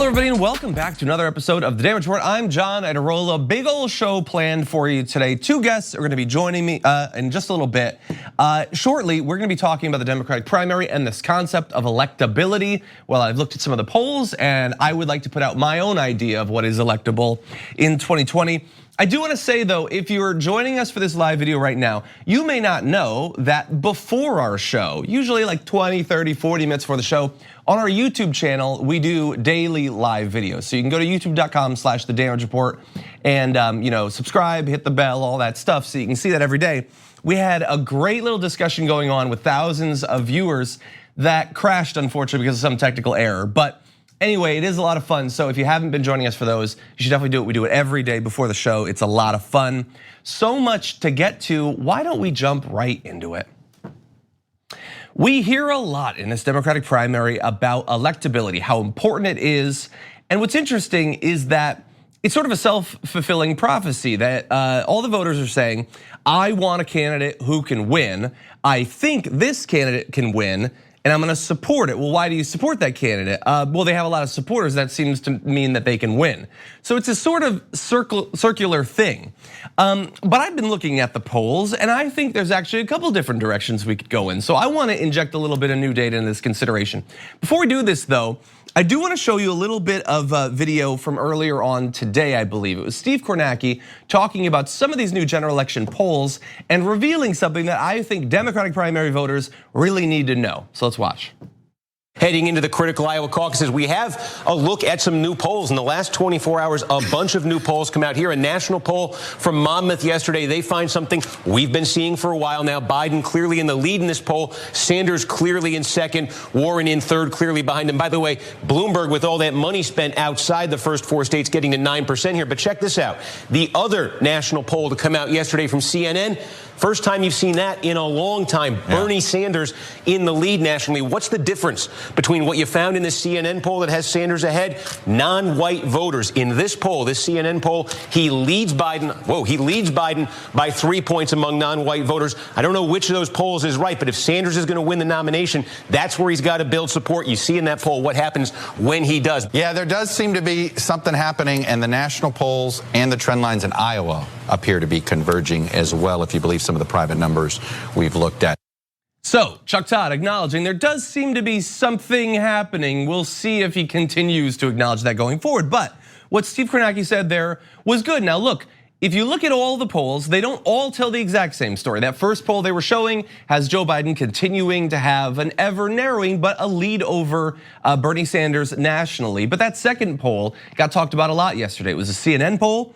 Hello everybody and welcome back to another episode of The Damage Report. I'm John Adarola. Big old show planned for you today. Two guests are gonna be joining me in just a little bit. Shortly, we're gonna be talking about the Democratic primary and this concept of electability. Well, I've looked at some of the polls and I would like to put out my own idea of what is electable in 2020. I do wanna say though, if you're joining us for this live video right now, you may not know that before our show, usually like 20, 30, 40 minutes before the show, on our YouTube channel, we do daily live videos. So you can go to youtube.com/The Damage Report and subscribe, hit the bell, all that stuff, so you can see that every day. We had a great little discussion going on with thousands of viewers that crashed, unfortunately, because of some technical error. But anyway, it is a lot of fun. So if you haven't been joining us for those, you should definitely do it. We do it every day before the show. It's a lot of fun. So much to get to. Why don't we jump right into it? We hear a lot in this Democratic primary about electability, how important it is. And what's interesting is that it's sort of a self-fulfilling prophecy that all the voters are saying, I want a candidate who can win. I think this candidate can win, and I'm gonna support it. Well, why do you support that candidate? Well, they have a lot of supporters. That seems to mean that they can win. So it's a sort of circular thing. But I've been looking at the polls and I think there's actually a couple different directions we could go in. So I wanna inject a little bit of new data into this consideration. Before we do this though, I do wanna show you a little bit of a video from earlier on today, I believe. It was Steve Kornacki talking about some of these new general election polls and revealing something that I think Democratic primary voters really need to know. So let's watch. Heading into the critical Iowa caucuses, we have a look at some new polls. In the last 24 hours, a bunch of new polls come out here. A national poll from Monmouth yesterday, they find something we've been seeing for a while now. Biden clearly in the lead in this poll. Sanders clearly in second. Warren in third, clearly behind him. By the way, Bloomberg, with all that money spent outside the first four states, getting to 9% here. But check this out. The other national poll to come out yesterday from CNN, first time you've seen that in a long time. Bernie Sanders in the lead nationally. What's the difference between what you found in this CNN poll that has Sanders ahead? Non-white voters in this poll, this CNN poll, he leads Biden. He leads Biden by 3 points among non-white voters. I don't know which of those polls is right, but if Sanders is going to win the nomination, that's where he's got to build support. You see in that poll what happens when he does. Yeah, there does seem to be something happening, and the national polls and the trend lines in Iowa appear to be converging as well, if you believe some of the private numbers we've looked at. So Chuck Todd acknowledging there does seem to be something happening. We'll see if he continues to acknowledge that going forward. But what Steve Kornacki said there was good. Now look, if you look at all the polls, they don't all tell the exact same story. That first poll they were showing has Joe Biden continuing to have an ever narrowing, but a lead over Bernie Sanders nationally. But that second poll got talked about a lot yesterday. It was a CNN poll.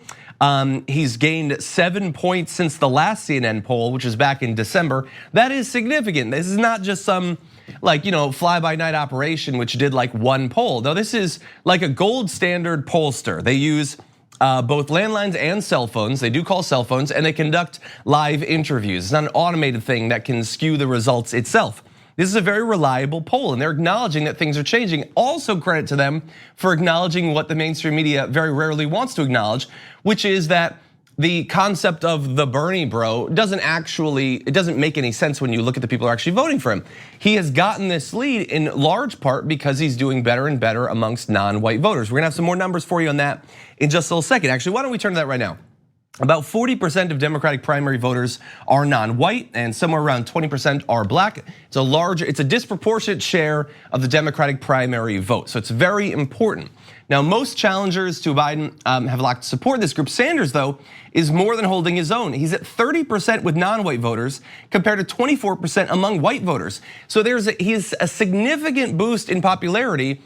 He's gained 7 points since the last CNN poll, which was back in December. That is significant. This is not just some fly-by-night operation which did like one poll. No, this is like a gold standard pollster. They use both landlines and cell phones. They do call cell phones, and they conduct live interviews. It's not an automated thing that can skew the results itself. This is a very reliable poll, and they're acknowledging that things are changing. Also credit to them for acknowledging what the mainstream media very rarely wants to acknowledge, which is that the concept of the Bernie bro doesn't make any sense when you look at the people who are actually voting for him. He has gotten this lead in large part because he's doing better and better amongst non-white voters. We're gonna have some more numbers for you on that in just a little second. Actually, why don't we turn to that right now? About 40% of Democratic primary voters are non-white, and somewhere around 20% are black. It's a disproportionate share of the Democratic primary vote, so it's very important. Now, most challengers to Biden have lacked support. This group, Sanders, though, is more than holding his own. He's at 30% with non-white voters compared to 24% among white voters. So he's a significant boost in popularity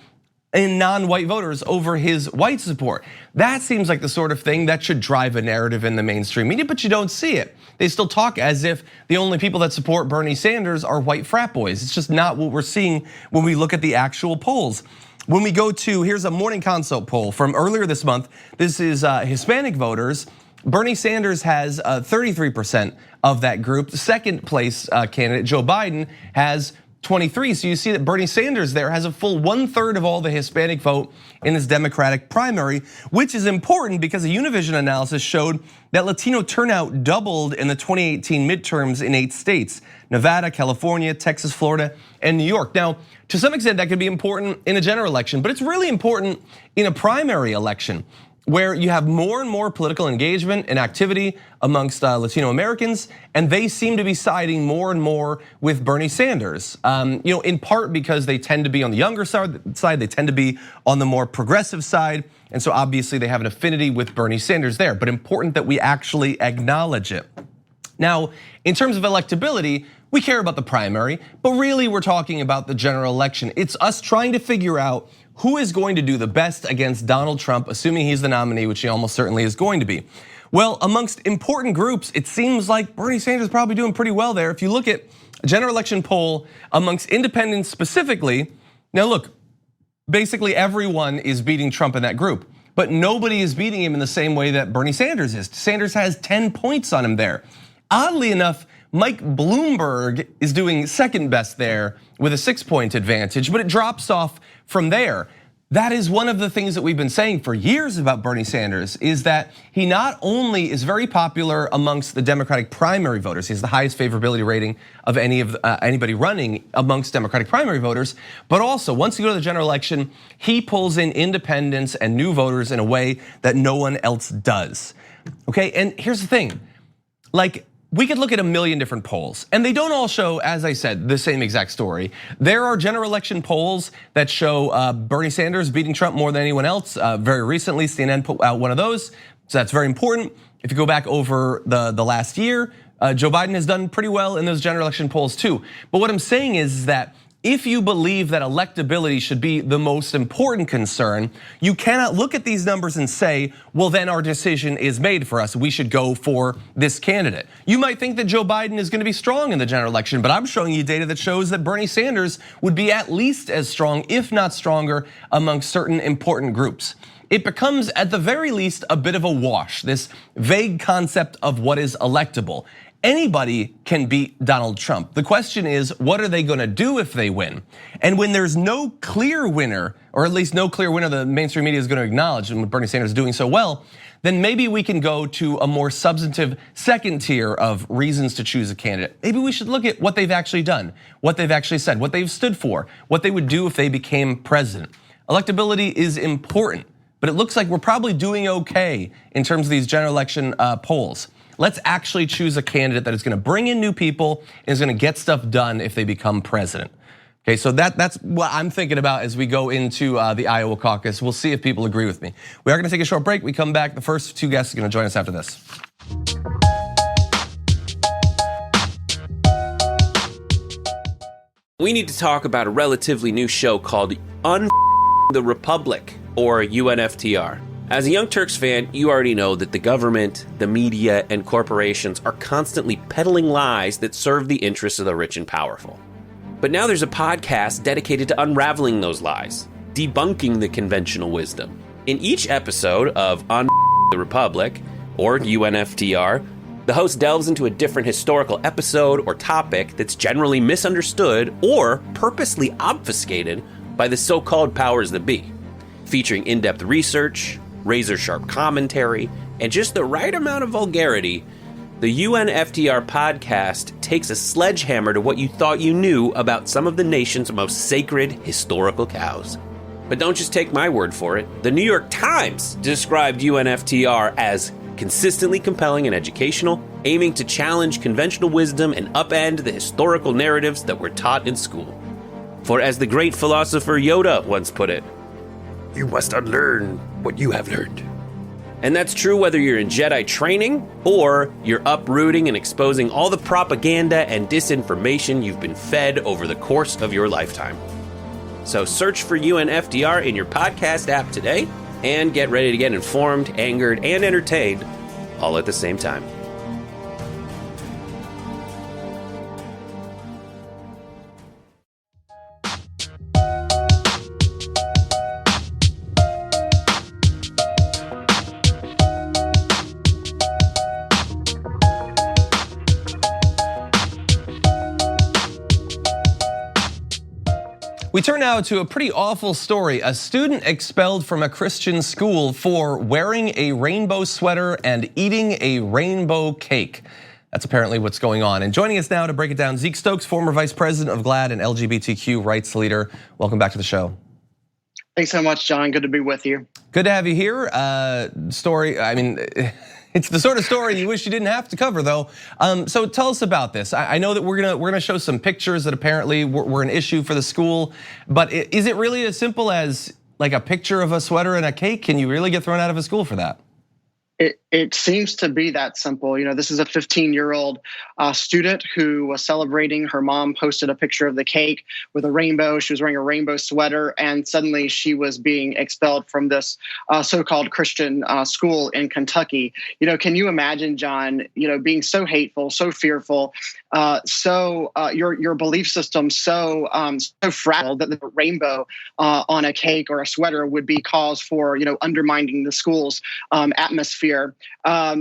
in non-white voters over his white support. That seems like the sort of thing that should drive a narrative in the mainstream media, but you don't see it. They still talk as if the only people that support Bernie Sanders are white frat boys. It's just not what we're seeing when we look at the actual polls. When we go to, here's a Morning Consult poll from earlier this month. This is Hispanic voters. Bernie Sanders has 33% of that group. The second place candidate, Joe Biden, has 23. So you see that Bernie Sanders there has a full 1/3 of all the Hispanic vote in his Democratic primary, which is important because a Univision analysis showed that Latino turnout doubled in the 2018 midterms in 8 states: Nevada, California, Texas, Florida, and New York. Now, to some extent, that could be important in a general election, but it's really important in a primary election, where you have more and more political engagement and activity amongst Latino Americans, and they seem to be siding more and more with Bernie Sanders. In part because they tend to be on the younger side, they tend to be on the more progressive side, and so obviously they have an affinity with Bernie Sanders there, but important that we actually acknowledge it. Now, in terms of electability, we care about the primary, but really we're talking about the general election. It's us trying to figure out who is going to do the best against Donald Trump, assuming he's the nominee, which he almost certainly is going to be. Well, amongst important groups, it seems like Bernie Sanders is probably doing pretty well there. If you look at a general election poll amongst independents specifically, now look, basically everyone is beating Trump in that group, but nobody is beating him in the same way that Bernie Sanders is. Sanders has 10 points on him there. Oddly enough, Mike Bloomberg is doing second best there with a 6-point advantage, but it drops off from there. That is one of the things that we've been saying for years about Bernie Sanders, is that he not only is very popular amongst the Democratic primary voters, he has the highest favorability rating of anybody running amongst Democratic primary voters, but also once you go to the general election, he pulls in independents and new voters in a way that no one else does. Okay, and here's the thing, like, we could look at a million different polls, and they don't all show, as I said, the same exact story. There are general election polls that show Bernie Sanders beating Trump more than anyone else. Very recently, CNN put out one of those, so that's very important. If you go back over the last year, Joe Biden has done pretty well in those general election polls too. But what I'm saying is that if you believe that electability should be the most important concern, you cannot look at these numbers and say, well, then our decision is made for us. We should go for this candidate. You might think that Joe Biden is going to be strong in the general election, but I'm showing you data that shows that Bernie Sanders would be at least as strong, if not stronger, among certain important groups. It becomes, at the very least, a bit of a wash, this vague concept of what is electable. Anybody can beat Donald Trump. The question is, what are they gonna do if they win? And when there's no clear winner, or at least no clear winner the mainstream media is gonna acknowledge, and Bernie Sanders is doing so well, then maybe we can go to a more substantive second tier of reasons to choose a candidate. Maybe we should look at what they've actually done, what they've actually said, what they've stood for, what they would do if they became president. Electability is important, but it looks like we're probably doing okay in terms of these general election polls. Let's actually choose a candidate that is gonna bring in new people and is gonna get stuff done if they become president. Okay, so that's what I'm thinking about as we go into the Iowa caucus. We'll see if people agree with me. We are gonna take a short break. We come back, the first 2 guests are gonna join us after this. We need to talk about a relatively new show called the Republic, or UNFTR. As a Young Turks fan, you already know that the government, the media, and corporations are constantly peddling lies that serve the interests of the rich and powerful. But now there's a podcast dedicated to unraveling those lies, debunking the conventional wisdom. In each episode of the Republic, or UNFTR, the host delves into a different historical episode or topic that's generally misunderstood or purposely obfuscated by the so-called powers that be, featuring in-depth research, razor-sharp commentary, and just the right amount of vulgarity. The UNFTR podcast takes a sledgehammer to what you thought you knew about some of the nation's most sacred historical cows. But don't just take my word for it. The New York Times described UNFTR as consistently compelling and educational, aiming to challenge conventional wisdom and upend the historical narratives that were taught in school. For as the great philosopher Yoda once put it, you must unlearn what you have learned. And that's true whether you're in Jedi training or you're uprooting and exposing all the propaganda and disinformation you've been fed over the course of your lifetime. So search for UNFTR in your podcast app today and get ready to get informed, angered, and entertained all at the same time. We turn now to a pretty awful story. A student expelled from a Christian school for wearing a rainbow sweater and eating a rainbow cake. That's apparently what's going on. And joining us now to break it down, Zeke Stokes, former vice president of GLAAD and LGBTQ rights leader. Welcome back to the show. Thanks so much, John. Good to be with you. Good to have you here. Story, I mean, it's the sort of story you wish you didn't have to cover, though. So tell us about this. I know that we're gonna show some pictures that apparently were an issue for the school, but is it really as simple as like a picture of a sweater and a cake? Can you really get thrown out of a school for that? It seems to be that simple. You know, this is a 15-year-old student who was celebrating. Her mom posted a picture of the cake with a rainbow. She was wearing a rainbow sweater, and suddenly she was being expelled from this so-called Christian school in Kentucky. You know, can you imagine, John, you know, being so hateful, so fearful, your belief system so fragile that the rainbow on a cake or a sweater would be cause for, you know, undermining the school's atmosphere. I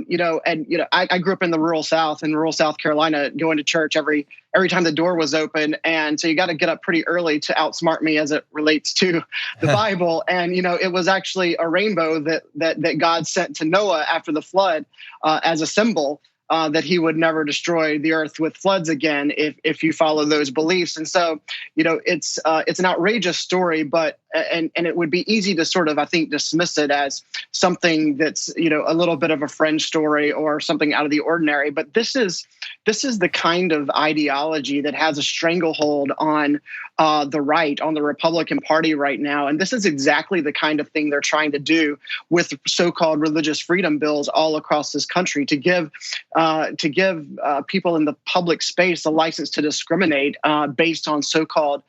grew up in the rural South, in rural South Carolina, going to church every time the door was open. And so you got to get up pretty early to outsmart me as it relates to the Bible. And, you know, it was actually a rainbow that God sent to Noah after the flood as a symbol that he would never destroy the earth with floods again if you follow those beliefs. And so, you know, it's an outrageous story, but and it would be easy to sort of, I think, dismiss it as something that's, you know, a little bit of a fringe story or something out of the ordinary. But this is the kind of ideology that has a stranglehold on the right, on the Republican Party right now. And this is exactly the kind of thing they're trying to do with so-called religious freedom bills all across this country, to give people in the public space a license to discriminate based on so-called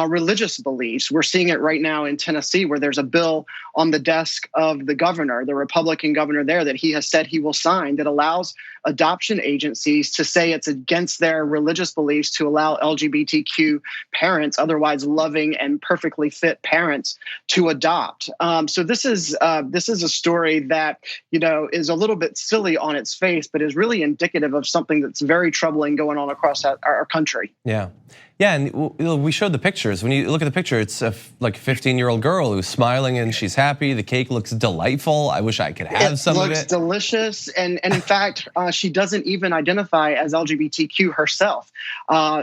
religious beliefs. We're seeing it right now in Tennessee, where there's a bill on the desk of the governor, the Republican governor there, that he has said he will sign, that allows adoption agencies to say it's against their religious beliefs to allow LGBTQ parents, otherwise loving and perfectly fit parents, to adopt. So this is a story that, you know, is a little bit silly on its face, but is really indicative of something that's very troubling going on across our country. Yeah. Yeah, and we showed the pictures. When you look at the picture, it's like a 15-year-old girl who's smiling and she's happy. The cake looks delightful. I wish I could have some of it. It looks delicious, and in fact, she doesn't even identify as LGBTQ herself.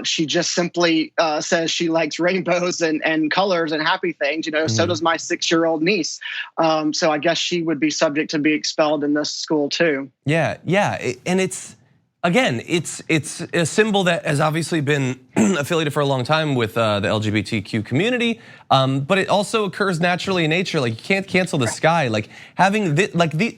She just simply says she likes rainbows and colors and happy things. You know, so does my 6-year-old niece. So I guess she would be subject to be expelled in this school too. Yeah, and it's. Again, it's a symbol that has obviously been affiliated for a long time with the LGBTQ community, but it also occurs naturally in nature. Like, you can't cancel the sky. Like, having the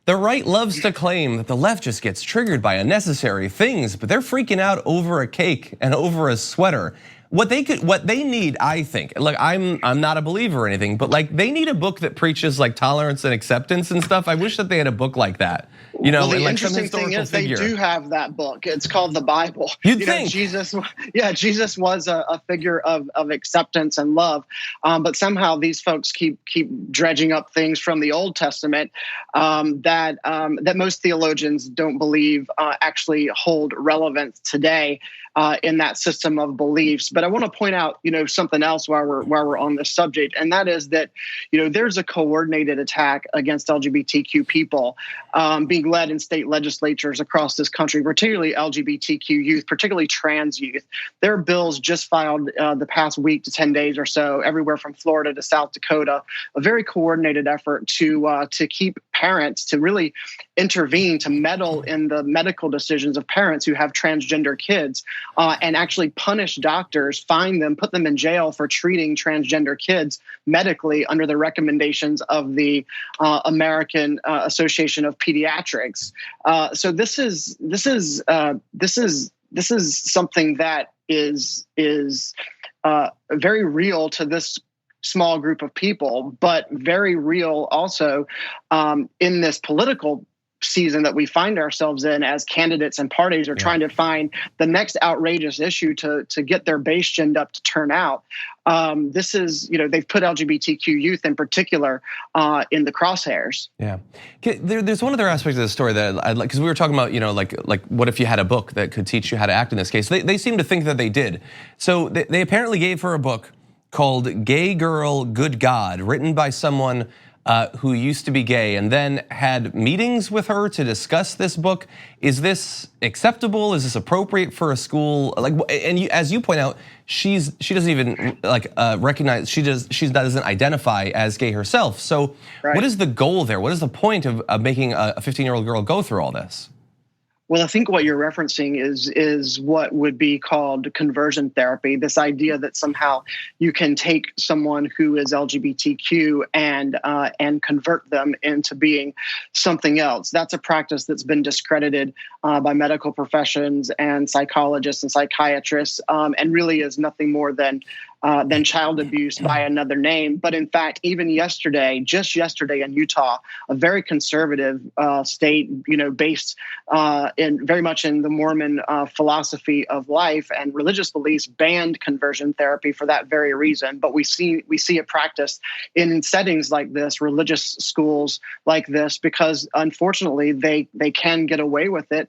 right loves to claim that the left just gets triggered by unnecessary things, but they're freaking out over a cake and over a sweater. What they need, I think, like, I'm not a believer or anything, but like, they need a book that preaches like tolerance and acceptance and stuff. I wish that they had a book like that. You know, well, the like interesting thing is they do have that book. It's called the Bible. You'd think Jesus was a figure of acceptance and love, but somehow these folks keep dredging up things from the Old Testament that most theologians don't believe actually hold relevance today in that system of beliefs. But I want to point out, you know, something else while we're on this subject, and that is that, you know, there's a coordinated attack against LGBTQ people being led in state legislatures across this country, particularly LGBTQ youth, particularly trans youth. There are bills just filed the past week to 10 days or so, everywhere from Florida to South Dakota, a very coordinated effort to keep parents, to really intervene, to meddle in the medical decisions of parents who have transgender kids, and actually punish doctors, fine them, put them in jail for treating transgender kids medically under the recommendations of the American Association of Pediatrics. So this is something that is very real to this small group of people, but very real also in this political season that we find ourselves in, as candidates and parties are trying to find the next outrageous issue to get their base ginned up to turn out. This is, you know, they've put LGBTQ youth in particular in the crosshairs. Yeah, there's one other aspect of the story that I'd like, because we were talking about, you know, like what if you had a book that could teach you how to act in this case? They seem to think that they did. So they apparently gave her a book called Gay Girl, Good God, written by someone who used to be gay and then had meetings with her to discuss this book. Is this acceptable? Is this appropriate for a school? Like, and as you point out, she doesn't even recognize, she doesn't identify as gay herself. So what is the goal there? What is the point of making a 15-year-old girl go through all this? Well, I think what you're referencing is what would be called conversion therapy. This idea that somehow you can take someone who is LGBTQ and convert them into being something else. That's a practice that's been discredited by medical professions and psychologists and psychiatrists, and really is nothing more than child abuse by another name. But in fact, even yesterday, just yesterday in Utah, a very conservative state, based very much in the Mormon philosophy of life and religious beliefs, banned conversion therapy for that very reason. But we see it practiced in settings like this, religious schools like this, because unfortunately they can get away with it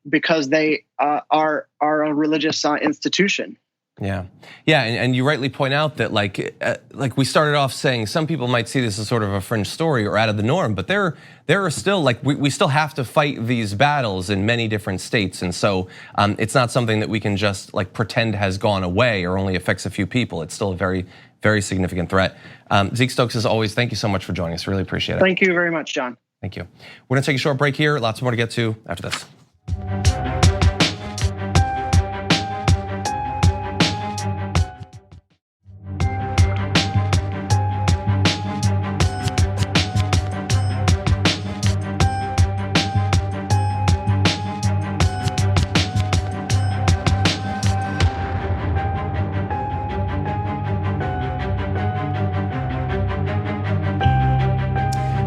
because they are a religious institution. Yeah, and you rightly point out that like we started off saying some people might see this as sort of a fringe story or out of the norm, but there are still we still have to fight these battles in many different states, and so it's not something that we can just like pretend has gone away or only affects a few people. It's still a very, very significant threat. Zeke Stokes, as always, thank you so much for joining us. Really appreciate it. Thank you very much, John. Thank you. We're gonna take a short break here. Lots more to get to after this.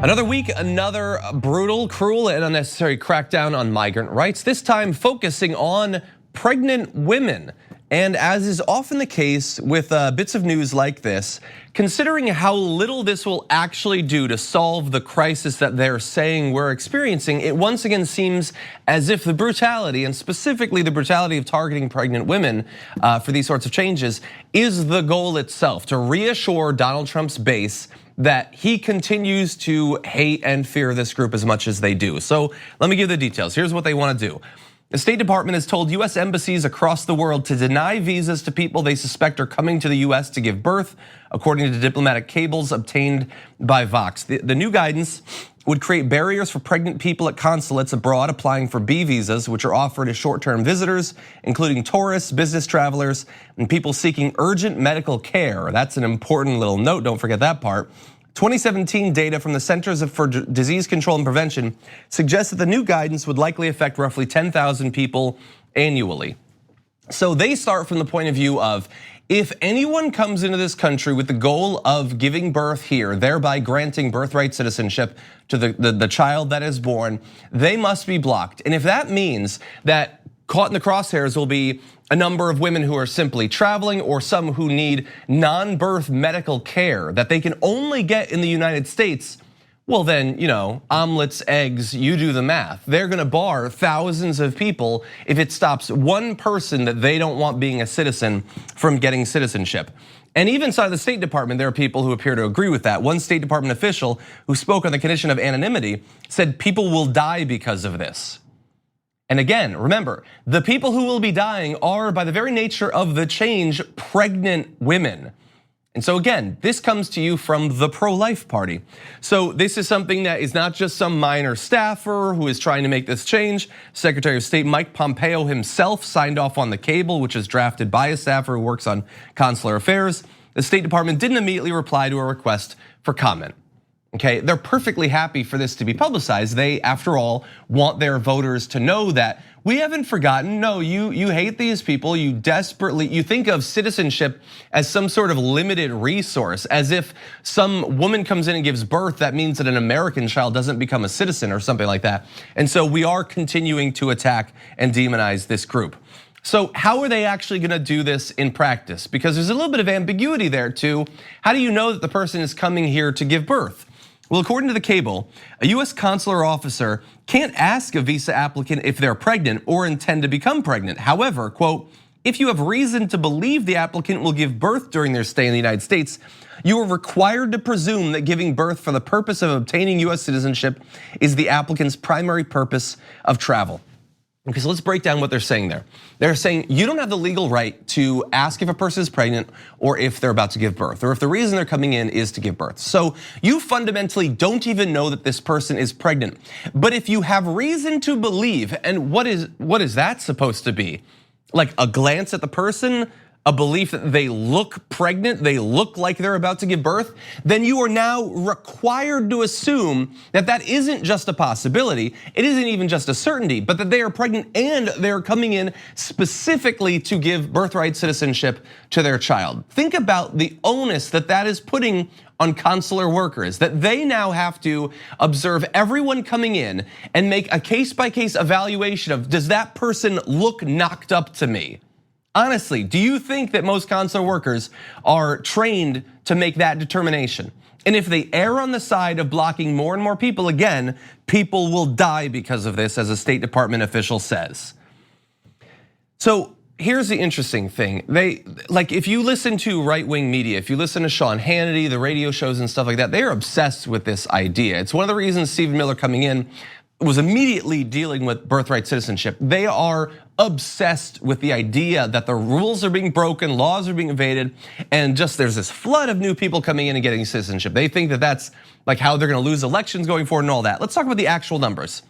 Another week, another brutal, cruel, and unnecessary crackdown on migrant rights, this time focusing on pregnant women. And as is often the case with bits of news like this, considering how little this will actually do to solve the crisis that they're saying we're experiencing, it once again seems as if the brutality, and specifically the brutality of targeting pregnant women for these sorts of changes, is the goal itself, to reassure Donald Trump's base that he continues to hate and fear this group as much as they do. So let me give the details. Here's what they want to do. The State Department has told US embassies across the world to deny visas to people they suspect are coming to the US to give birth, according to diplomatic cables obtained by Vox. The new guidance would create barriers for pregnant people at consulates abroad applying for B visas, which are offered to short-term visitors, including tourists, business travelers, and people seeking urgent medical care. That's an important little note, don't forget that part. 2017 data from the Centers for Disease Control and Prevention suggests that the new guidance would likely affect roughly 10,000 people annually. So they start from the point of view of, if anyone comes into this country with the goal of giving birth here, thereby granting birthright citizenship to the child that is born, they must be blocked. And if that means that caught in the crosshairs will be a number of women who are simply traveling or some who need non-birth medical care that they can only get in the United States, well then, omelets, eggs, you do the math. They're gonna bar thousands of people if it stops one person that they don't want being a citizen from getting citizenship. And even inside the State Department, there are people who appear to agree with that. One State Department official who spoke on the condition of anonymity said people will die because of this. And again, remember, the people who will be dying are, by the very nature of the change, pregnant women. And so again, this comes to you from the pro-life party. So this is something that is not just some minor staffer who is trying to make this change. Secretary of State Mike Pompeo himself signed off on the cable, which is drafted by a staffer who works on consular affairs. The State Department didn't immediately reply to a request for comment. Okay, they're perfectly happy for this to be publicized. They, after all, want their voters to know that we haven't forgotten. No, you hate these people. You think of citizenship as some sort of limited resource, as if some woman comes in and gives birth, that means that an American child doesn't become a citizen or something like that. And so we are continuing to attack and demonize this group. So how are they actually gonna do this in practice? Because there's a little bit of ambiguity there too. How do you know that the person is coming here to give birth? Well, according to the cable, a US consular officer can't ask a visa applicant if they're pregnant or intend to become pregnant. However, quote, If you have reason to believe the applicant will give birth during their stay in the United States, you are required to presume that giving birth for the purpose of obtaining US citizenship is the applicant's primary purpose of travel. Okay, so let's break down what they're saying there. They're saying you don't have the legal right to ask if a person is pregnant or if they're about to give birth, or if the reason they're coming in is to give birth. So you fundamentally don't even know that this person is pregnant. But if you have reason to believe, and what is that supposed to be? Like a glance at the person, a belief that they look pregnant, they look like they're about to give birth, then you are now required to assume that that isn't just a possibility, it isn't even just a certainty, but that they are pregnant and they're coming in specifically to give birthright citizenship to their child. Think about the onus that that is putting on consular workers, that they now have to observe everyone coming in and make a case-by-case evaluation of, does that person look knocked up to me? Honestly, do you think that most consular workers are trained to make that determination? And if they err on the side of blocking more and more people, again, people will die because of this, as a State Department official says. So here's the interesting thing. If you listen to right-wing media, if you listen to Sean Hannity, the radio shows and stuff like that, they're obsessed with this idea. It's one of the reasons Stephen Miller coming in was immediately dealing with birthright citizenship. They are obsessed with the idea that the rules are being broken, laws are being evaded, and just there's this flood of new people coming in and getting citizenship. They think that that's like how they're gonna lose elections going forward and all that. Let's talk about the actual numbers.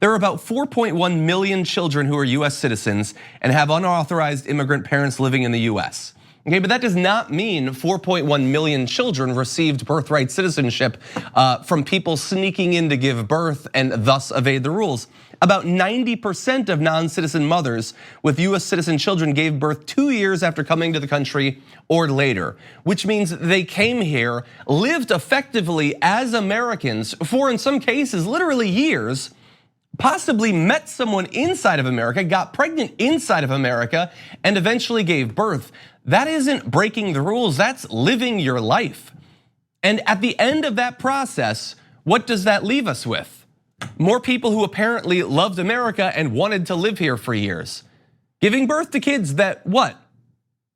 There are about 4.1 million children who are US citizens and have unauthorized immigrant parents living in the US. Okay, but that does not mean 4.1 million children received birthright citizenship from people sneaking in to give birth and thus evade the rules. About 90% of non-citizen mothers with US citizen children gave birth 2 years after coming to the country or later, which means they came here, lived effectively as Americans for, in some cases, literally years, possibly met someone inside of America, got pregnant inside of America, and eventually gave birth. That isn't breaking the rules, that's living your life. And at the end of that process, what does that leave us with? More people who apparently loved America and wanted to live here for years. Giving birth to kids that what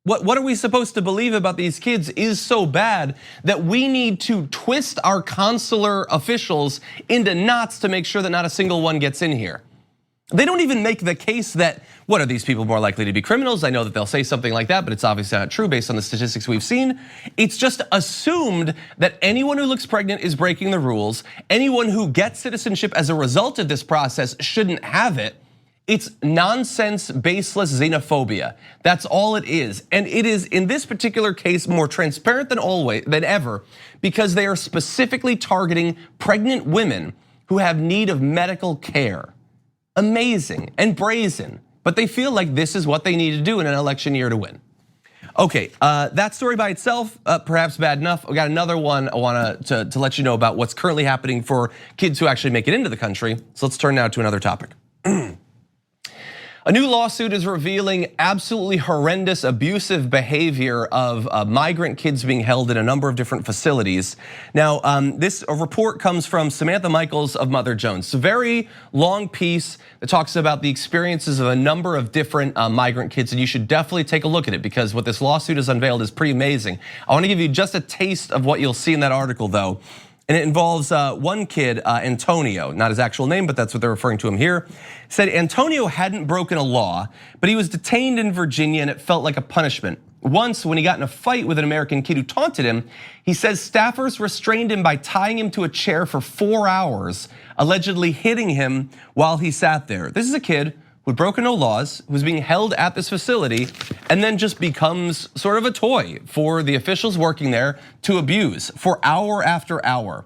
are we supposed to believe about these kids is so bad that we need to twist our consular officials into knots to make sure that not a single one gets in here. They don't even make the case that, what are these people more likely to be criminals? I know that they'll say something like that, but it's obviously not true based on the statistics we've seen. It's just assumed that anyone who looks pregnant is breaking the rules. Anyone who gets citizenship as a result of this process shouldn't have it. It's nonsense, baseless xenophobia. That's all it is. And it is, in this particular case, more transparent than ever, because they are specifically targeting pregnant women who have need of medical care. Amazing and brazen, but they feel like this is what they need to do in an election year to win. Okay, that story by itself, perhaps bad enough. We got another one I want to let you know about what's currently happening for kids who actually make it into the country. So let's turn now to another topic. A new lawsuit is revealing absolutely horrendous abusive behavior of migrant kids being held in a number of different facilities. Now, this report comes from Samantha Michaels of Mother Jones. It's a very long piece that talks about the experiences of a number of different migrant kids, and you should definitely take a look at it because what this lawsuit has unveiled is pretty amazing. I wanna give you just a taste of what you'll see in that article though. And it involves one kid, Antonio, not his actual name, but that's what they're referring to him here. Said Antonio hadn't broken a law, but he was detained in Virginia and it felt like a punishment. Once, when he got in a fight with an American kid who taunted him, he says staffers restrained him by tying him to a chair for 4 hours, allegedly hitting him while he sat there. This is a kid who had broken no laws, who was being held at this facility, and then just becomes sort of a toy for the officials working there to abuse for hour after hour.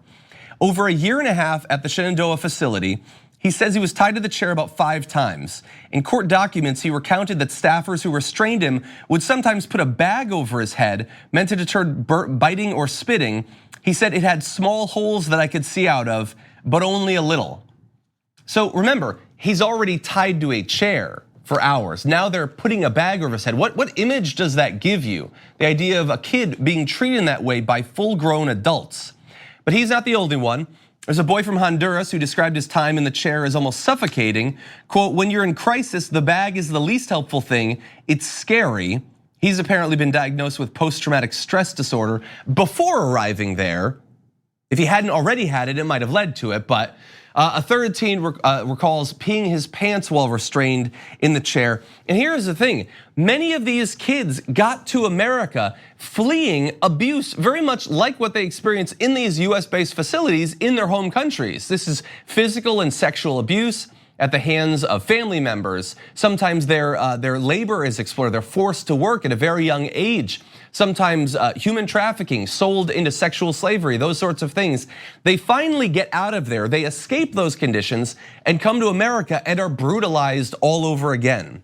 Over a year and a half at the Shenandoah facility, he says he was tied to the chair about 5 times. In court documents, he recounted that staffers who restrained him would sometimes put a bag over his head, meant to deter biting or spitting. He said it had small holes that I could see out of, but only a little. So remember, he's already tied to a chair for hours. Now they're putting a bag over his head. What image does that give you? The idea of a kid being treated in that way by full-grown adults. But he's not the only one. There's a boy from Honduras who described his time in the chair as almost suffocating. Quote, when you're in crisis, the bag is the least helpful thing. It's scary. He's apparently been diagnosed with post-traumatic stress disorder before arriving there. If he hadn't already had it, it might have led to it, but a third teen recalls peeing his pants while restrained in the chair. And here's the thing, many of these kids got to America fleeing abuse, very much like what they experience in these US-based facilities in their home countries. This is physical and sexual abuse at the hands of family members. Sometimes their labor is exploited, they're forced to work at a very young age. Sometimes human trafficking, sold into sexual slavery, those sorts of things. They finally get out of there, they escape those conditions and come to America and are brutalized all over again.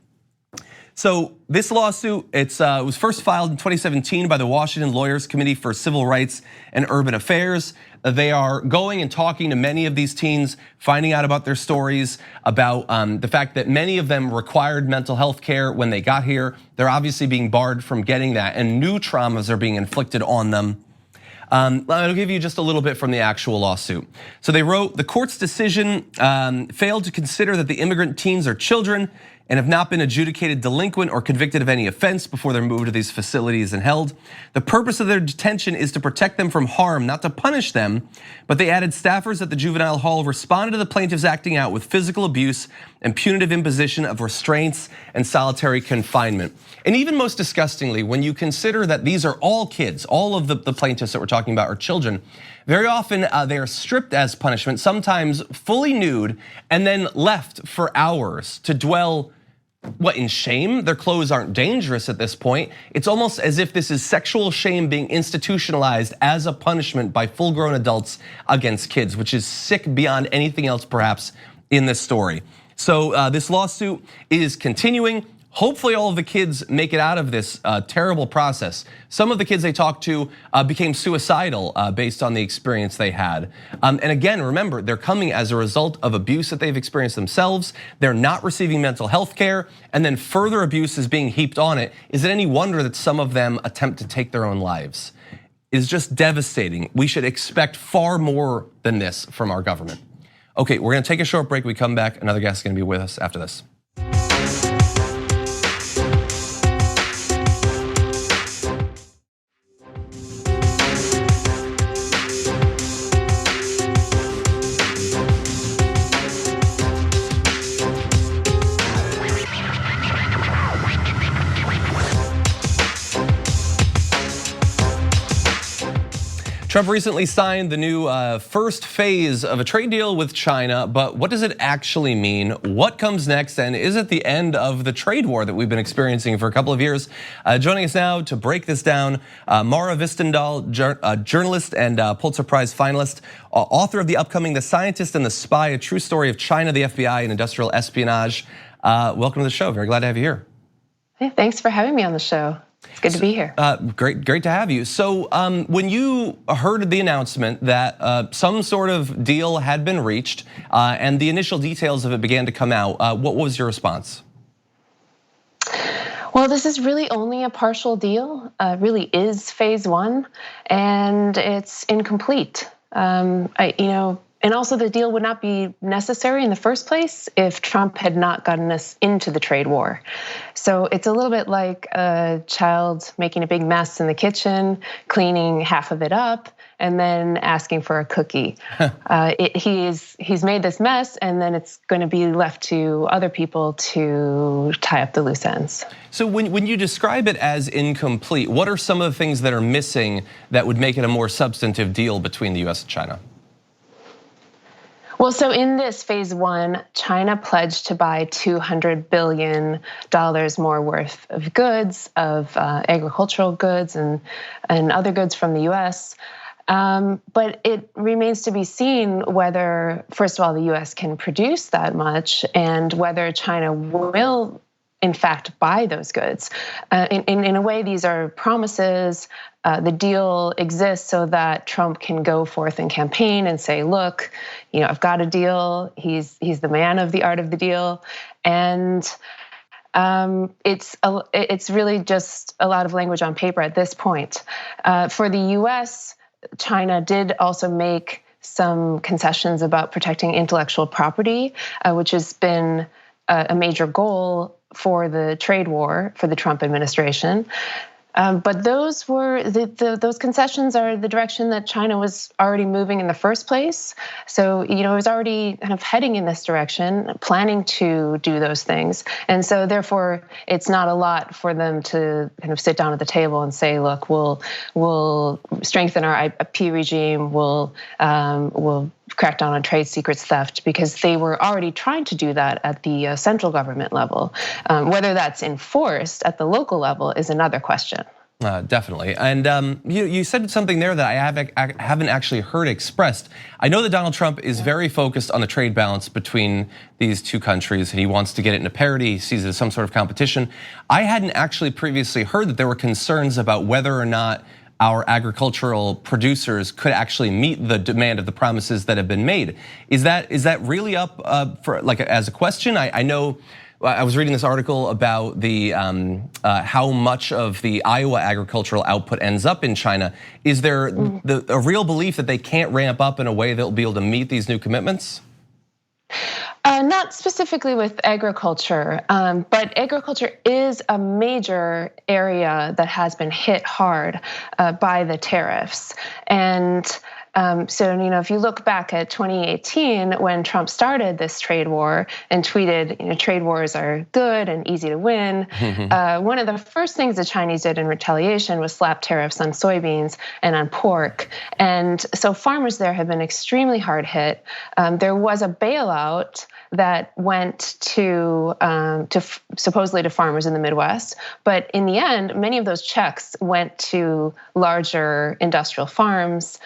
So this lawsuit, it was first filed in 2017 by the Washington Lawyers Committee for Civil Rights and Urban Affairs. They are going and talking to many of these teens, finding out about their stories, about the fact that many of them required mental health care when they got here. They're obviously being barred from getting that, and new traumas are being inflicted on them. I'll give you just a little bit from the actual lawsuit. So they wrote, the court's decision failed to consider that the immigrant teens are children and have not been adjudicated delinquent or convicted of any offense before they're moved to these facilities and held. The purpose of their detention is to protect them from harm, not to punish them. But they added staffers at the juvenile hall responded to the plaintiffs acting out with physical abuse and punitive imposition of restraints and solitary confinement. And even most disgustingly, when you consider that these are all kids, all of the plaintiffs that we're talking about are children, very often they are stripped as punishment, sometimes fully nude, and then left for hours to dwell, what, in shame? Their clothes aren't dangerous at this point. It's almost as if this is sexual shame being institutionalized as a punishment by full-grown adults against kids, which is sick beyond anything else perhaps in this story. So this lawsuit is continuing. Hopefully all of the kids make it out of this terrible process. Some of the kids they talked to became suicidal based on the experience they had. And again, remember, they're coming as a result of abuse that they've experienced themselves. They're not receiving mental health care, and then further abuse is being heaped on it. Is it any wonder that some of them attempt to take their own lives? It is just devastating. We should expect far more than this from our government. Okay, we're gonna take a short break. We come back, another guest is gonna be with us after this. Trump recently signed the new first phase of a trade deal with China, but what does it actually mean? What comes next, and is it the end of the trade war that we've been experiencing for a couple of years? Joining us now to break this down, Hvistendahl, journalist and Pulitzer Prize finalist, author of the upcoming The Scientist and the Spy, A True Story of China, the FBI, and Industrial Espionage. Welcome to the show, very glad to have you here. Hey, thanks for having me on the show. It's good to be here. Great to have you. So when you heard the announcement that some sort of deal had been reached and the initial details of it began to come out, what was your response? Well, this is really only a partial deal, really is phase one, and it's incomplete. And also the deal would not be necessary in the first place if Trump had not gotten us into the trade war. So it's a little bit like a child making a big mess in the kitchen, cleaning half of it up, and then asking for a cookie. He's made this mess, and then it's going to be left to other people to tie up the loose ends. So when you describe it as incomplete, what are some of the things that are missing that would make it a more substantive deal between the US and China? Well, so in this phase one, China pledged to buy $200 billion more worth of goods, of agricultural goods and other goods from the US. But it remains to be seen whether, first of all, the US can produce that much and whether China will, in fact, buy those goods. In a way, these are promises. The deal exists so that Trump can go forth and campaign and say, look, I've got a deal. He's the man of the art of the deal. And it's really just a lot of language on paper at this point. For the US, China did also make some concessions about protecting intellectual property, which has been a major goal for the trade war for the Trump administration. But those were those concessions are the direction that China was already moving in the first place. So, it was already kind of heading in this direction, planning to do those things. And so therefore, it's not a lot for them to kind of sit down at the table and say, look, we'll strengthen our IP regime, we'll crack down on trade secrets theft, because they were already trying to do that at the central government level. Whether that's enforced at the local level is another question. Definitely, and you said something there that I haven't actually heard expressed. I know that Donald Trump is very focused on the trade balance between these two countries, and he wants to get it into parity. He sees it as some sort of competition. I hadn't actually previously heard that there were concerns about whether or not our agricultural producers could actually meet the demand of the promises that have been made. Is that really up for like as a question? I know. I was reading this article about the how much of the Iowa agricultural output ends up in China. Is there a real belief that they can't ramp up in a way that will be able to meet these new commitments? Not specifically with agriculture, but agriculture is a major area that has been hit hard by the tariffs. And so, if you look back at 2018, when Trump started this trade war and tweeted, trade wars are good and easy to win, one of the first things the Chinese did in retaliation was slap tariffs on soybeans and on pork. And so farmers there have been extremely hard hit. There was a bailout that went to supposedly to farmers in the Midwest, but in the end, many of those checks went to larger industrial farms,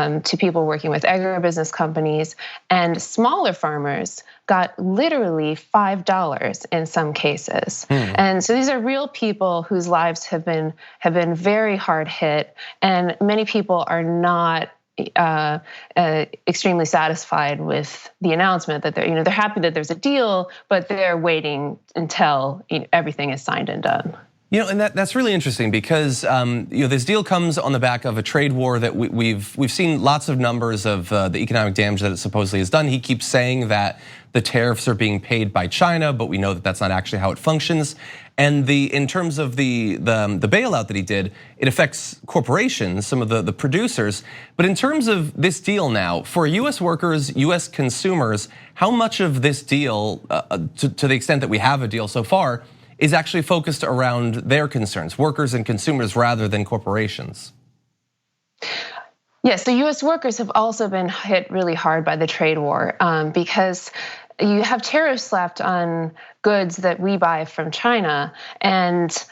to people working with agribusiness companies, and smaller farmers got literally $5 in some cases. And so these are real people whose lives have been very hard hit, and many people are not extremely satisfied with the announcement that they're happy that there's a deal, but they're waiting until everything is signed and done. And that's really interesting because this deal comes on the back of a trade war that we've seen lots of numbers of the economic damage that it supposedly has done. He keeps saying that the tariffs are being paid by China, but we know that that's not actually how it functions. And in terms of the bailout that he did, it affects corporations, some of the producers. But in terms of this deal now, for US workers, US consumers, how much of this deal, to the extent that we have a deal so far, is actually focused around their concerns, workers and consumers rather than corporations? Yes, the US workers have also been hit really hard by the trade war because you have tariffs slapped on goods that we buy from China, and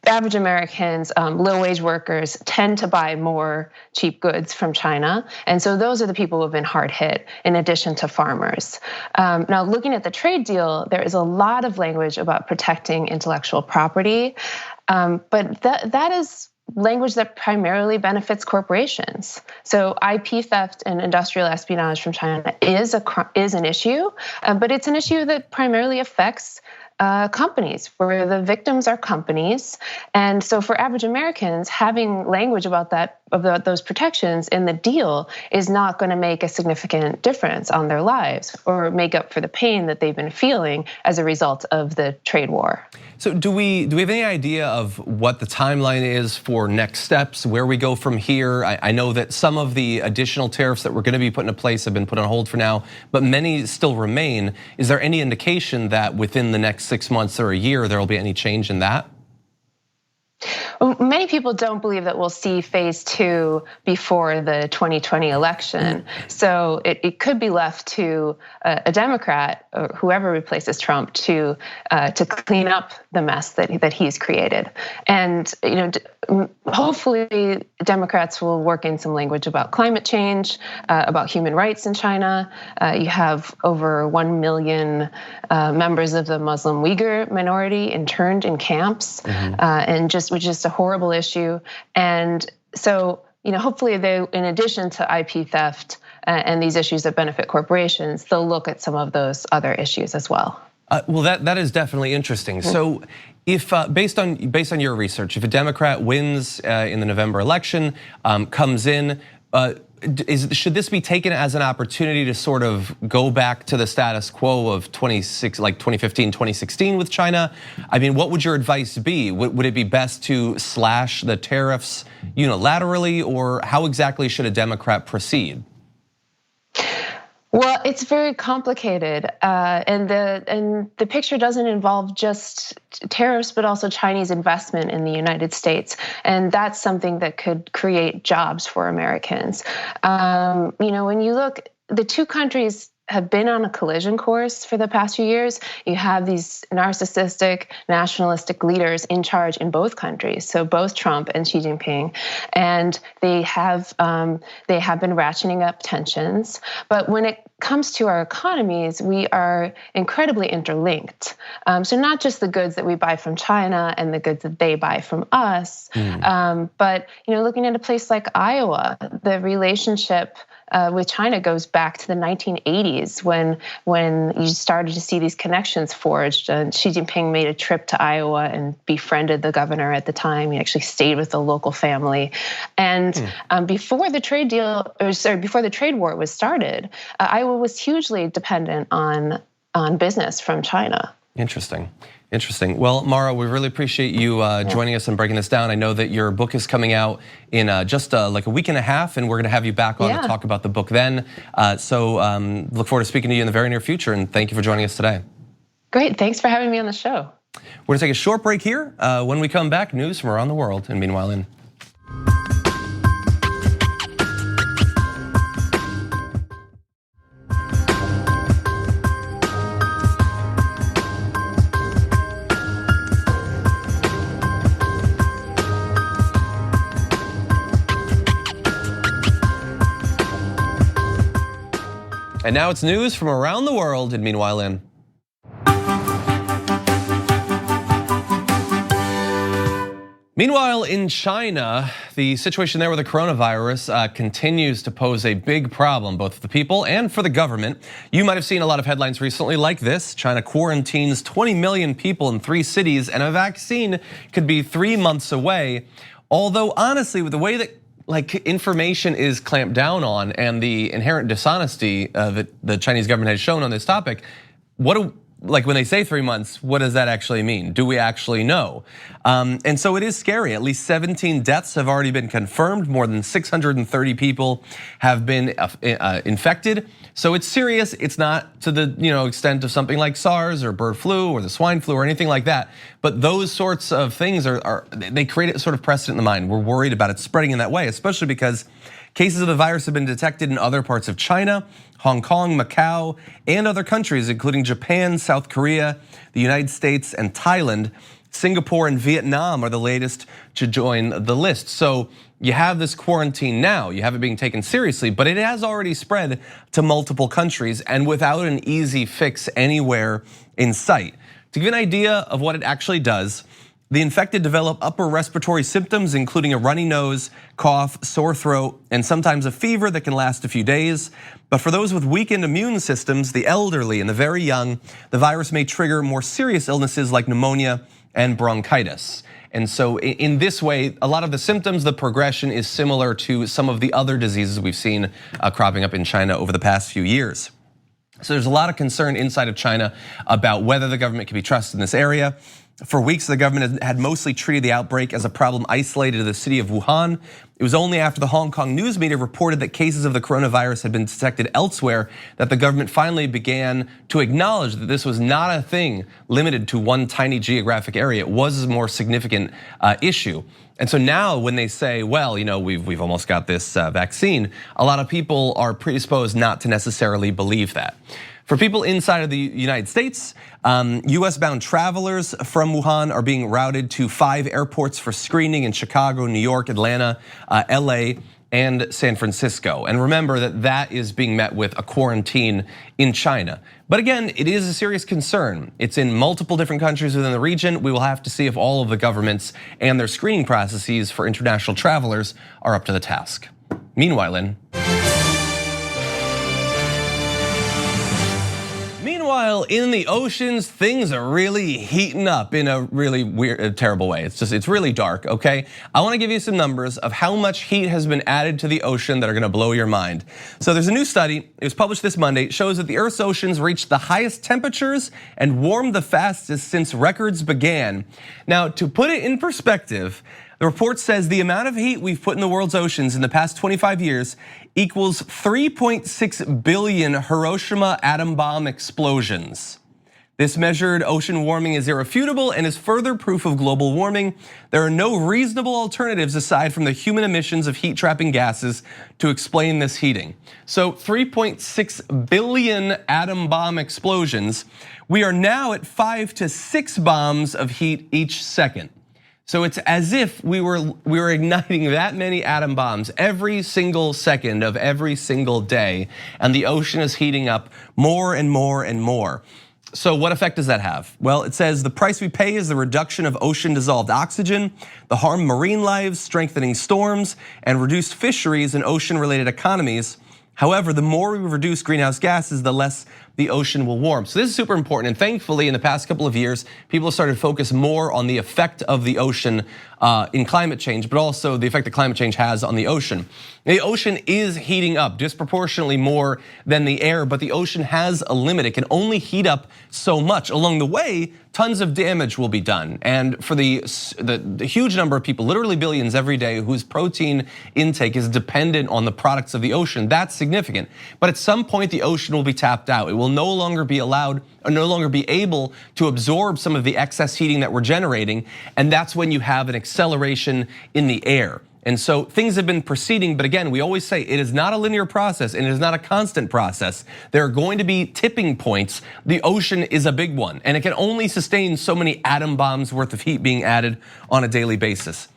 average Americans, low-wage workers tend to buy more cheap goods from China. And so those are the people who have been hard hit, in addition to farmers. Now, looking at the trade deal, there is a lot of language about protecting intellectual property, but that is language that primarily benefits corporations. So IP theft and industrial espionage from China is an issue, but it's an issue that primarily affects companies, where the victims are companies. And so for average Americans, having language about those protections in the deal is not going to make a significant difference on their lives or make up for the pain that they've been feeling as a result of the trade war. So do we have any idea of what the timeline is for next steps, where we go from here? I know that some of the additional tariffs that were going to be put into place have been put on hold for now, but many still remain. Is there any indication that within the next 6 months or a year, there will be any change in that? Many people don't believe that we'll see phase 2 before the 2020 election. So it could be left to a Democrat or whoever replaces Trump to clean up the mess that he's created. And hopefully Democrats will work in some language about climate change, about human rights in China. You have over 1 million members of the Muslim Uyghur minority interned in camps, and which is a horrible issue. And so, hopefully they, in addition to IP theft and these issues that benefit corporations, they'll look at some of those other issues as well. Well, that is definitely interesting. So, if based on your research, if a Democrat wins in the November election, comes in, should this be taken as an opportunity to sort of go back to the status quo of 2015, 2016 with China? I mean, what would your advice be? Would it be best to slash the tariffs unilaterally, or how exactly should a Democrat proceed? Well, it's very complicated, and the picture doesn't involve just tariffs, but also Chinese investment in the United States, and that's something that could create jobs for Americans. When you look, the two countries have been on a collision course for the past few years. You have these narcissistic, nationalistic leaders in charge in both countries, so both Trump and Xi Jinping, and they have been ratcheting up tensions. But when it comes to our economies, we are incredibly interlinked. So not just the goods that we buy from China and the goods that they buy from us, but looking at a place like Iowa, the relationship with China goes back to the 1980s when you started to see these connections forged. And Xi Jinping made a trip to Iowa and befriended the governor at the time. He actually stayed with the local family. And before the trade war was started, Iowa was hugely dependent on business from China. Interesting. Well, Mara, we really appreciate you joining us and breaking this down. I know that your book is coming out in just like a week and a half, and we're going to have you back on to talk about the book then. So look forward to speaking to you in the very near future, and thank you for joining us today. Great. Thanks for having me on the show. We're going to take a short break here. When we come back, news from around the world. And meanwhile, in. And now it's news from around the world, and meanwhile in. Meanwhile, in China, the situation there with the coronavirus continues to pose a big problem, both for the people and for the government. You might have seen a lot of headlines recently like this. China quarantines 20 million people in 3 cities, and a vaccine could be 3 months away. Although honestly, with the way that information is clamped down on and the inherent dishonesty that the Chinese government has shown on this topic, when they say 3 months, what does that actually mean? Do we actually know? And so it is scary. At least 17 deaths have already been confirmed. More than 630 people have been infected. So it's serious. It's not to the extent of something like SARS or bird flu or the swine flu or anything like that. But those sorts of things they create a sort of precedent in the mind. We're worried about it spreading in that way, especially because cases of the virus have been detected in other parts of China, Hong Kong, Macau, and other countries, including Japan, South Korea, the United States, and Thailand. Singapore and Vietnam are the latest to join the list. So you have this quarantine now, you have it being taken seriously, but it has already spread to multiple countries and without an easy fix anywhere in sight. To give you an idea of what it actually does, the infected develop upper respiratory symptoms, including a runny nose, cough, sore throat, and sometimes a fever that can last a few days. But for those with weakened immune systems, the elderly and the very young, the virus may trigger more serious illnesses like pneumonia and bronchitis. And so in this way, a lot of the symptoms, the progression is similar to some of the other diseases we've seen cropping up in China over the past few years. So there's a lot of concern inside of China about whether the government can be trusted in this area. For weeks, the government had mostly treated the outbreak as a problem isolated to the city of Wuhan. It was only after the Hong Kong news media reported that cases of the coronavirus had been detected elsewhere that the government finally began to acknowledge that this was not a thing limited to one tiny geographic area. It was a more significant issue. And so now when they say, well, we've almost got this vaccine, a lot of people are predisposed not to necessarily believe that. For people inside of the United States, US-bound travelers from Wuhan are being routed to 5 airports for screening in Chicago, New York, Atlanta, LA, and San Francisco. And remember that is being met with a quarantine in China. But again, it is a serious concern. It's in multiple different countries within the region. We will have to see if all of the governments and their screening processes for international travelers are up to the task. Meanwhile, Meanwhile, in the oceans, things are really heating up in a really weird, terrible way. It's really dark, okay? I wanna give you some numbers of how much heat has been added to the ocean that are gonna blow your mind. So there's a new study, it was published this Monday, it shows that the Earth's oceans reached the highest temperatures and warmed the fastest since records began. Now, to put it in perspective, the report says the amount of heat we've put in the world's oceans in the past 25 years equals 3.6 billion Hiroshima atom bomb explosions. This measured ocean warming is irrefutable and is further proof of global warming. There are no reasonable alternatives aside from the human emissions of heat-trapping gases to explain this heating. So 3.6 billion atom bomb explosions. We are now at 5 to 6 bombs of heat each second. So it's as if we were igniting that many atom bombs every single second of every single day, and the ocean is heating up more and more and more. So what effect does that have? Well, it says the price we pay is the reduction of ocean dissolved oxygen, the harmed marine lives, strengthening storms, and reduced fisheries and ocean related economies. However, the more we reduce greenhouse gases, the less the ocean will warm. So this is super important, and thankfully in the past couple of years, people have started to focus more on the effect of the ocean in climate change, but also the effect that climate change has on the ocean. The ocean is heating up disproportionately more than the air, but the ocean has a limit. It can only heat up so much. Along the way, tons of damage will be done. And for the huge number of people, literally billions every day, whose protein intake is dependent on the products of the ocean, that's significant. But at some point, the ocean will be tapped out. It will no longer be allowed or no longer be able to absorb some of the excess heating that we're generating. And that's when you have an acceleration in the air. And so things have been proceeding, but again, we always say it is not a linear process and it is not a constant process. There are going to be tipping points. The ocean is a big one, and it can only sustain so many atom bombs worth of heat being added on a daily basis.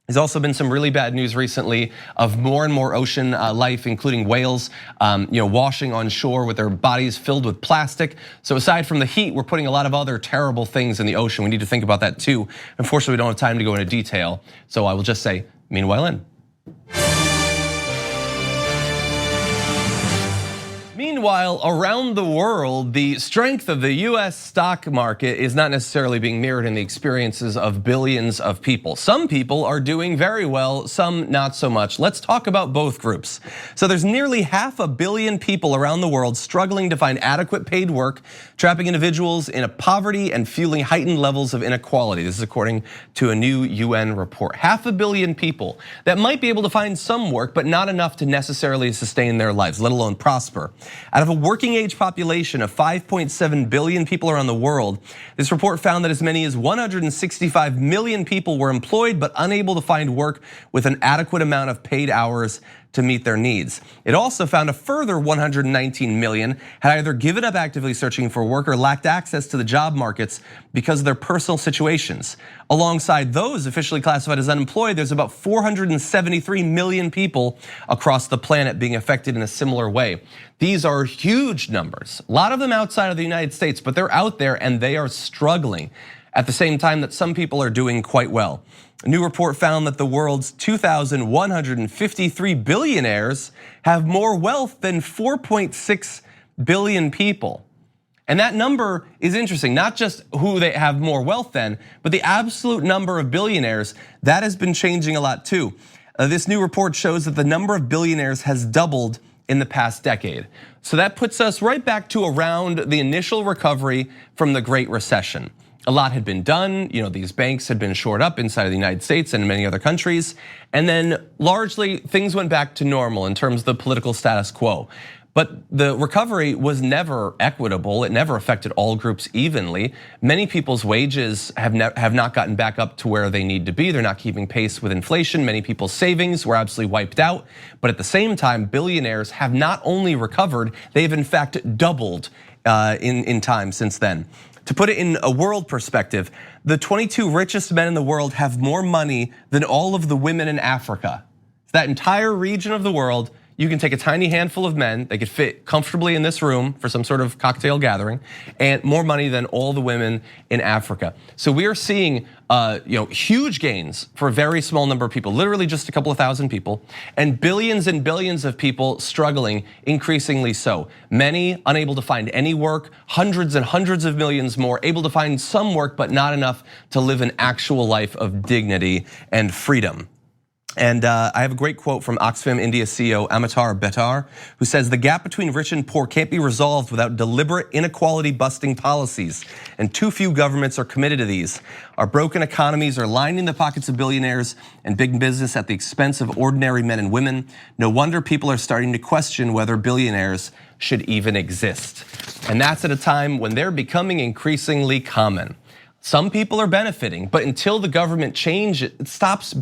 There's also been some really bad news recently of more and more ocean life, including whales, washing on shore with their bodies filled with plastic. So aside from the heat, we're putting a lot of other terrible things in the ocean. We need to think about that too. Unfortunately, we don't have time to go into detail, so I will just say, meanwhile in. Meanwhile, around the world, the strength of the US stock market is not necessarily being mirrored in the experiences of billions of people. Some people are doing very well, some not so much. Let's talk about both groups. So there's nearly 500 million people around the world struggling to find adequate paid work, trapping individuals in a poverty and fueling heightened levels of inequality. This is according to a new UN report. 500 million people that might be able to find some work, but not enough to necessarily sustain their lives, let alone prosper. Out of a working age population of 5.7 billion people around the world, this report found that as many as 165 million people were employed but unable to find work with an adequate amount of paid hours to meet their needs. It also found a further 119 million had either given up actively searching for work or lacked access to the job markets because of their personal situations. Alongside those officially classified as unemployed, there's about 473 million people across the planet being affected in a similar way. These are huge numbers, a lot of them outside of the United States, but they're out there and they are struggling at the same time that some people are doing quite well. A new report found that the world's 2,153 billionaires have more wealth than 4.6 billion people. And that number is interesting, not just who they have more wealth than, but the absolute number of billionaires, that has been changing a lot too. This new report shows that the number of billionaires has doubled in the past decade. So that puts us right back to around the initial recovery from the Great Recession. A lot had been done, these banks had been shored up inside of the United States and many other countries. And then largely things went back to normal in terms of the political status quo. But the recovery was never equitable. It never affected all groups evenly. Many people's wages have not gotten back up to where they need to be. They're not keeping pace with inflation. Many people's savings were absolutely wiped out. But at the same time, billionaires have not only recovered, they've in fact doubled in time since then. To put it in a world perspective, the 22 richest men in the world have more money than all of the women in Africa. That entire region of the world, you can take a tiny handful of men, they could fit comfortably in this room for some sort of cocktail gathering, and more money than all the women in Africa. So we are seeing huge gains for a very small number of people, literally just a couple of thousand people, and billions of people struggling, increasingly so. Many unable to find any work, hundreds and hundreds of millions more able to find some work, but not enough to live an actual life of dignity and freedom. And I have a great quote from Oxfam India CEO Amitabh Bhattacharya, who says, "The gap between rich and poor can't be resolved without deliberate inequality busting policies, and too few governments are committed to these. Our broken economies are lining the pockets of billionaires and big business at the expense of ordinary men and women. No wonder people are starting to question whether billionaires should even exist." And that's at a time when they're becoming increasingly common. Some people are benefiting, but until the government stops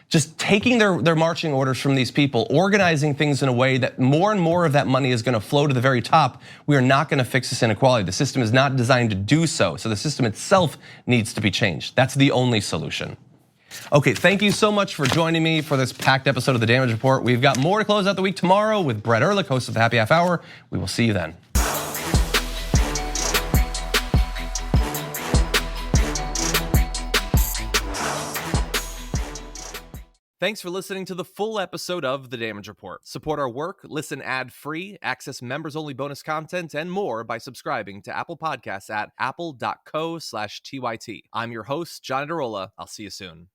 just taking their marching orders from these people, organizing things in a way that more and more of that money is gonna flow to the very top, we are not gonna fix this inequality. The system is not designed to do so. So the system itself needs to be changed. That's the only solution. Okay, thank you so much for joining me for this packed episode of The Damage Report. We've got more to close out the week tomorrow with Brett Ehrlich, host of the Happy Half Hour. We will see you then. Thanks for listening to the full episode of The Damage Report. Support our work, listen ad-free, access members-only bonus content, and more by subscribing to Apple Podcasts at apple.co/TYT. I'm your host, John Darola. I'll see you soon.